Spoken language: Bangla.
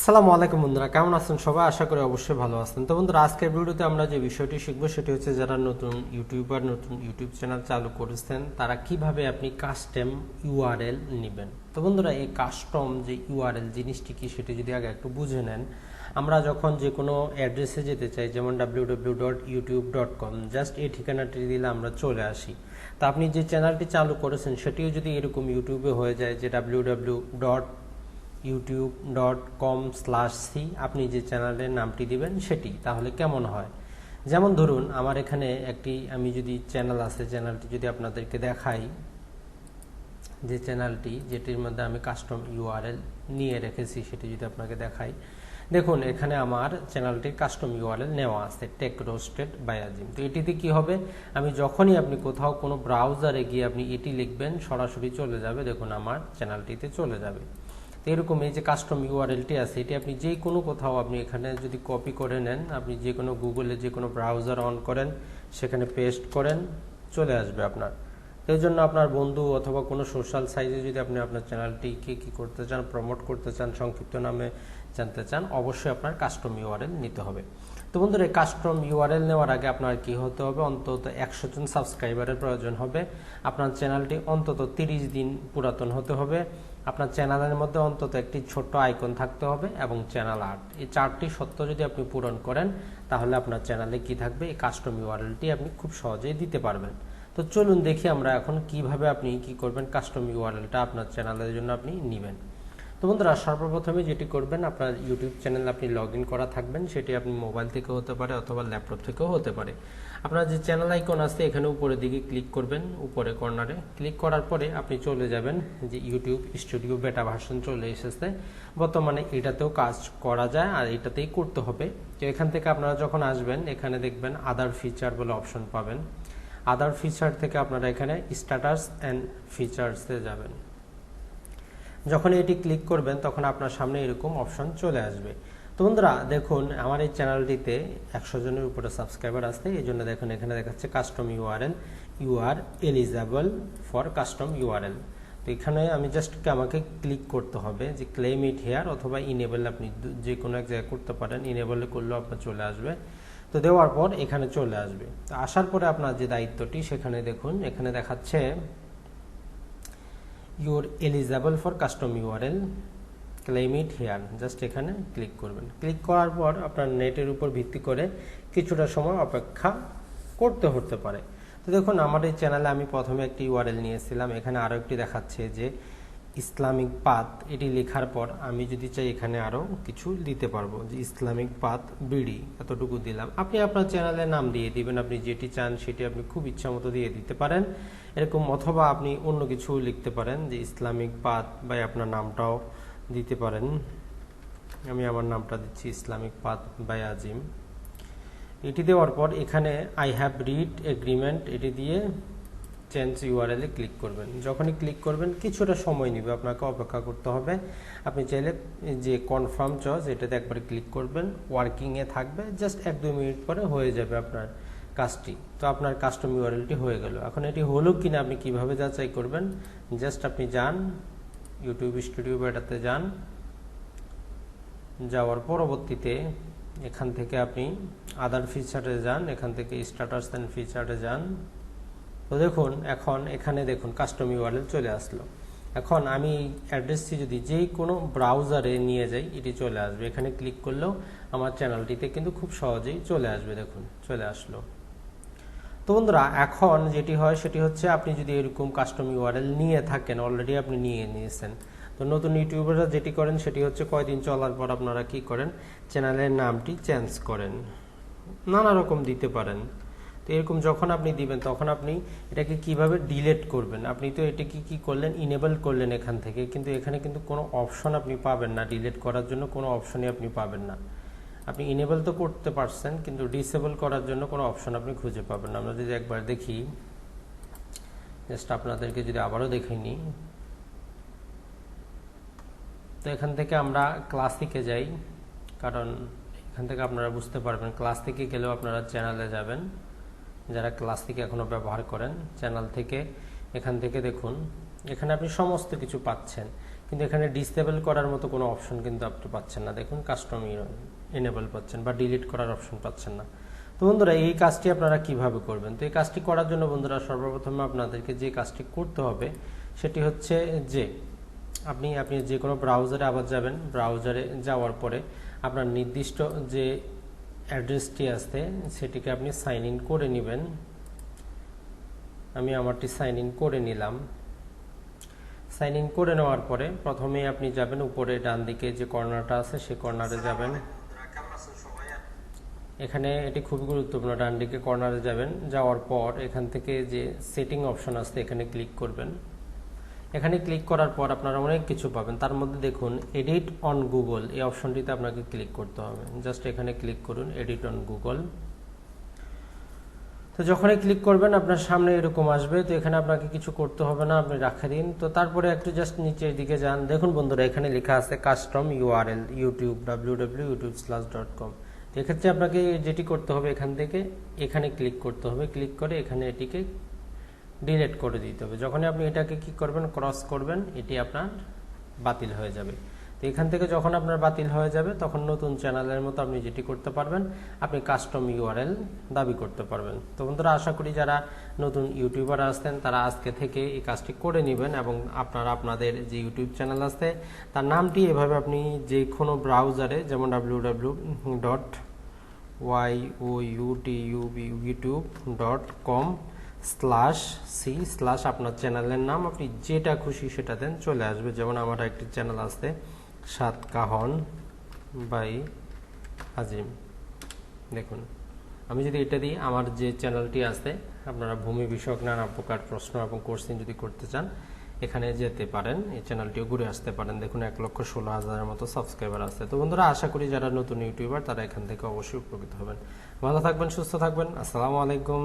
আসসালামু আলাইকুম বন্ধুরা, কেমন আছেন সবাই? আশা করি অবশ্যই ভালো আছেন। তো বন্ধুরা, আজকের ভিডিওতে আমরা যে বিষয়টি শিখবো সেটি হচ্ছে যারা নতুন ইউটিউবার, নতুন ইউটিউব চ্যানেল চালু করেছেন তারা কিভাবে আপনি কাস্টম ইউআরএল নেবেন। তো বন্ধুরা, এই কাস্টম যে ইউআরএল জিনিসটি কি সেটি যদি আগে একটু বুঝে নেন। আমরা যখন যে কোনো অ্যাড্রেসে যেতে চাই, যেমন www.youtube.com, জাস্ট এই ঠিকানাটি দিলে আমরা চলে আসি। তা আপনি যে চ্যানেলটি চালু করেছেন সেটিও যদি এরকম ইউটিউবে হয়ে যায় যে www.youtube.com/c, আপনি যে চ্যানেলের নামটি দিবেন সেটি, তাহলে কেমন হয়? যেমন ধরুন আমার এখানে আমি যদি চ্যানেল আছে, চ্যানেলটি যদি আপনাদেরকে দেখাই, যে চ্যানেলটি যেটির মধ্যে আমি কাস্টম ইউআরএল নিয়ে রেখেছি সেটি যদি আপনাকে দেখাই, দেখুন এখানে আমার চ্যানেলটির কাস্টম ইউআরএল নেওয়া আছে, techroasted by Ajim। তো এটিতে কি হবে, আমি যখনই আপনি কোথাও কোনো ব্রাউজারে গিয়ে আপনি এটি লিখবেন সরাসরি চলে যাবে, দেখুন আমার চ্যানেলটিতে চলে যাবে। তো এরকম এই যে কাস্টম ইউআরএলটি আছে, এটি আপনি যে কোনো কোথাও আপনি এখানে যদি কপি করে নেন, আপনি যে কোনো গুগলে যে কোনো ব্রাউজার অন করেন, সেখানে পেস্ট করেন, চলে আসবে আপনার। তো এই জন্য আপনার বন্ধু অথবা কোনো সোশ্যাল সাইটে যদি আপনি আপনার চ্যানেলটিকে কি করতে চান, প্রমোট করতে চান, সংক্ষিপ্ত নামে জানতে চান, অবশ্যই আপনার কাস্টম ইউআরএল নিতে হবে। তো বন্ধুরা, এই কাস্টম ইউআরএল নেওয়ার আগে আপনার কি হতে হবে, অন্তত 100 জন সাবস্ক্রাইবারের প্রয়োজন হবে। আপনার চ্যানেলটি অন্তত 30 দিন পুরাতন হতে হবে। আপনার চ্যানেলের মধ্যে অন্তত একটি ছোট্ট আইকন থাকতে হবে এবং চ্যানেল আর্ট। এই 4টি সত্য যদি আপনি পূরণ করেন, তাহলে আপনার চ্যানেলে কি থাকবে, এই কাস্টম ইউআরএলটি আপনি খুব সহজেই দিতে পারবেন। তো চলুন দেখি আমরা এখন কিভাবে আপনি কি করবেন, কাস্টম ইউআরএলটা আপনার চ্যানেলের জন্য আপনি নেবেন। তো বন্ধুরা, সর্বপ্রথমে যেটি করবেন, আপনার ইউটিউব চ্যানেল আপনি লগ ইন করা থাকবেন, সেটি আপনি মোবাইল থেকে হতে পারে অথবা ল্যাপটপ থেকেও হতে পারে। আপনার যে চ্যানেল আইকন আছে এখানে উপরের দিকে ক্লিক করবেন, উপরে কর্নারে ক্লিক করার পরে আপনি চলে যাবেন যে ইউটিউব স্টুডিও বেটা ভার্সন চলে এসেছে, বর্তমানে এটাতেও কাজ করা যায় আর এটাতেই করতে হবে। তো এখান থেকে আপনারা যখন আসবেন, এখানে দেখবেন আদার ফিচার বলে অপশন পাবেন। আদার ফিচার থেকে আপনারা এখানে স্ট্যাটাস অ্যান্ড ফিচার্সে যাবেন। যখন এটি ক্লিক করবেন তখন আপনার সামনে এরকম অপশন চলে আসবে। তো বন্ধুরা দেখুন, আমার এই চ্যানেলটিতে 100 জনের উপরে সাবস্ক্রাইবার আছে, এই জন্য দেখুন এখানে দেখাচ্ছে custom URL, you are eligible for custom URL. তো এখানে আমি জাস্ট আমাকে ক্লিক করতে হবে যে ক্লেম ইট হেয়ার অথবা ইনেবল, আপনি যে কোনো এক জায়গায় করতে পারেন, ইনেবলে করলেও আপনার চলে আসবে। তো দেওয়ার পর এখানে চলে আসবে। তো আসার পরে আপনার যে দায়িত্বটি, সেখানে দেখুন এখানে দেখাচ্ছে your eligible for custom URL, claim it hair, just এখানে ক্লিক করবেন। ক্লিক করার পর আপনার নেটের উপর ভিত্তি করে কিছুটা সময় অপেক্ষা করতে হতে পারে। তো দেখুন আমার এই চ্যানেলে আমি প্রথমে একটি ইউআরএল নিয়েছিলাম, এখানে আরও একটি দেখাচ্ছে যে ইসলামিক পাথ, এটি লেখার পর আমি যদি চাই এখানে আরও কিছু দিতে পারবো, যে ইসলামিক পাথ বিডি, এতটুকু দিলাম। আপনি আপনার চ্যানেলের নাম দিয়ে দিবেন, আপনি যেটি চান সেটি আপনি খুব ইচ্ছা মতো দিয়ে দিতে পারেন এরকম, অথবা আপনি অন্য কিছু লিখতে পারেন যে ইসলামিক পাথ, বা আপনার নামটাও দিতে পারেন। আমি আমার নামটা দিচ্ছি ইসলামিক পাথ বাই আজিম। এটি দেওয়ার পর এখানে আই হ্যাভ রিড এগ্রিমেন্ট, এটি দিয়ে চেঞ্জ ইউআরএল এ ক্লিক করবেন। যখনই ক্লিক করবেন কিছুটা সময় নেবে, আপনাকে অপেক্ষা করতে হবে। আপনি চাইলে যে কনফার্ম চয়েস, এটাতে একবারে ক্লিক করবেন, ওয়ার্কিংয়ে থাকবে, জাস্ট 1-2 মিনিট পরে হয়ে যাবে আপনার কাজটি। তো আপনার কাস্টম ইউআরএলটি হয়ে গেল। এখন এটি হলো কিনা আপনি কিভাবে যাচাই করবেন, জাস্ট আপনি যান ইউটিউব স্টুডিও বেটাতে যান, যাওয়ার পরবর্তীতে এখান থেকে আপনি আদার ফিচারে যান, এখান থেকে স্ট্যাটাস অ্যান্ড ফিচারে যান। তো দেখুন এখন এখানে দেখুন কাস্টম ইউআরএল চলে আসলো। এখন আমি অ্যাড্রেসটি যদি যেই কোনো ব্রাউজারে নিয়ে যাই, এটি চলে আসবে। এখানে ক্লিক করলেও আমার চ্যানেলটিতে কিন্তু খুব সহজেই চলে আসবে, দেখুন চলে আসলো। তো বন্ধুরা, এখন যেটি হয় সেটি হচ্ছে, আপনি যদি এরকম কাস্টম ইউআরএল নিয়ে থাকেন, অলরেডি আপনি নিয়ে নিয়েছেন, তো নতুন ইউটিউবাররা যেটি করেন সেটি হচ্ছে কয়দিন চলার পর আপনারা কি করেন, চ্যানেলের নামটি চেঞ্জ করেন, নানা রকম দিতে পারেন। তো এরকম যখন আপনি দিবেন তখন আপনি এটাকে কিভাবে ডিলিট করবেন, আপনি তো এটাকে কি করলেন, ইনেবল করলেন এখান থেকে, কিন্তু এখানে কিন্তু কোনো অপশন আপনি পাবেন না, ডিলিট করার জন্য কোনো অপশনই আপনি পাবেন না। আপনি ইনেবল তো করতে পারছেন, কিন্তু ডিসেবল করার জন্য কোনো অপশন আপনি খুঁজে পাবেন না। আমরা যদি একবার দেখি, জাস্ট আপনাদেরকে যদি আবারও দেখাই নিই, তো এখান থেকে আমরা ক্লাসিকে যাই, কারণ এখান থেকে আপনারা বুঝতে পারবেন, ক্লাসিকে গেলেও আপনারা চ্যানেলে যাবেন, যারা ক্লাসিক এখনও ব্যবহার করেন চ্যানেল থেকে। এখান থেকে দেখুন এখানে আপনি সমস্ত কিছু পাচ্ছেন, কিন্তু এখানে ডিসেবল করার মতো কোনো অপশন কিন্তু আপনি পাচ্ছেন না। দেখুন কাস্টম এনেবল পাচ্ছেন বা ডিলিট করার অপশন পাচ্ছেন না। তো বন্ধুরা এই কাজটি আপনারা কিভাবে করবেন? তো এই কাজটি করার জন্য বন্ধুরা সর্বপ্রথমে আপনাদেরকে যে কাজটি করতে হবে সেটি হচ্ছে যে আপনি যে কোনো ব্রাউজারে আবার যাবেন। ব্রাউজারে যাওয়ার পরে আপনার নির্দিষ্ট যে অ্যাড্রেসটি আছে সেটিকে আপনি সাইন ইন করে নেবেন। আমি আমারটি সাইন ইন করে নিলাম। সাইন ইন করে নেওয়ার পরে প্রথমে আপনি যাবেন উপরে ডান দিকে যে কর্নারটা আছে সেই কর্নারে যাবেন। এখানে এটি খুবই গুরুত্বপূর্ণ, ডান দিকে কর্নারে যাবেন। যাওয়ার পর এখান থেকে যে সেটিং অপশন আছে এখানে ক্লিক করবেন। এখানে ক্লিক করার পর আপনারা অনেক কিছু পাবেন। তার মধ্যে দেখুন এডিট অন গুগল, এই অপশনটিতে আপনাকে ক্লিক করতে হবে। জাস্ট এখানে ক্লিক করুন এডিট অন গুগল। তো যখনই ক্লিক করবেন আপনার সামনে এরকম আসবে। তো এখানে আপনাকে কিছু করতে হবে না, আপনি রাখা দিন। তো তারপরে একটু জাস্ট নিচের দিকে যান। দেখুন বন্ধুরা এখানে লেখা আছে কাস্টম ইউআরএল ইউটিউব www.youtube/com। তো এক্ষেত্রে আপনাকে যেটি করতে হবে এখান থেকে এখানে ক্লিক করতে হবে। ক্লিক করে এখানে এটিকে ডিলিট করে দিতে হবে। যখনই আপনি এটাকে কি করবেন, ক্রস করবেন, এটি আপনার বাতিল হয়ে যাবে। তো এখান থেকে যখন আপনার বাতিল হয়ে যাবে তখন নতুন চ্যানেলের মতো আপনি যেটি করতে পারবেন, আপনি কাস্টম ইউআরএল দাবি করতে পারবেন। তো বন্ধুরা আশা করি যারা নতুন ইউটিউবার আসছেন তারা আজকে থেকে এই কাজটি করে নেবেন এবং আপনারা আপনাদের যে ইউটিউব চ্যানেল আছে তার নামটি এভাবে আপনি যে কোনো ব্রাউজারে, যেমন www.youtube.com/c/ আপনার চ্যানেলের নাম আপনি যেটা খুশি সেটা দেন, চলে আসবে। যেমন আমার একটি চ্যানেল আছে সাতকাহন বাই আজিম। দেখুন আমি যদি এটা দিই, আমার যে চ্যানেলটি আছে, আপনারা ভূমি বিষয়ক নানা প্রকার প্রশ্ন এবং কোর্সিং যদি করতে চান এখানে যেতে পারেন, এই চ্যানেলটিও ঘুরে আসতে পারেন। দেখুন 1,16,000-এর মতো সাবস্ক্রাইবার আছে। তো বন্ধুরা আশা করি যারা নতুন ইউটিউবার তারা এখান থেকে অবশ্যই উপকৃত হবেন। ভালো থাকবেন, সুস্থ থাকবেন। আসসালামু আলাইকুম।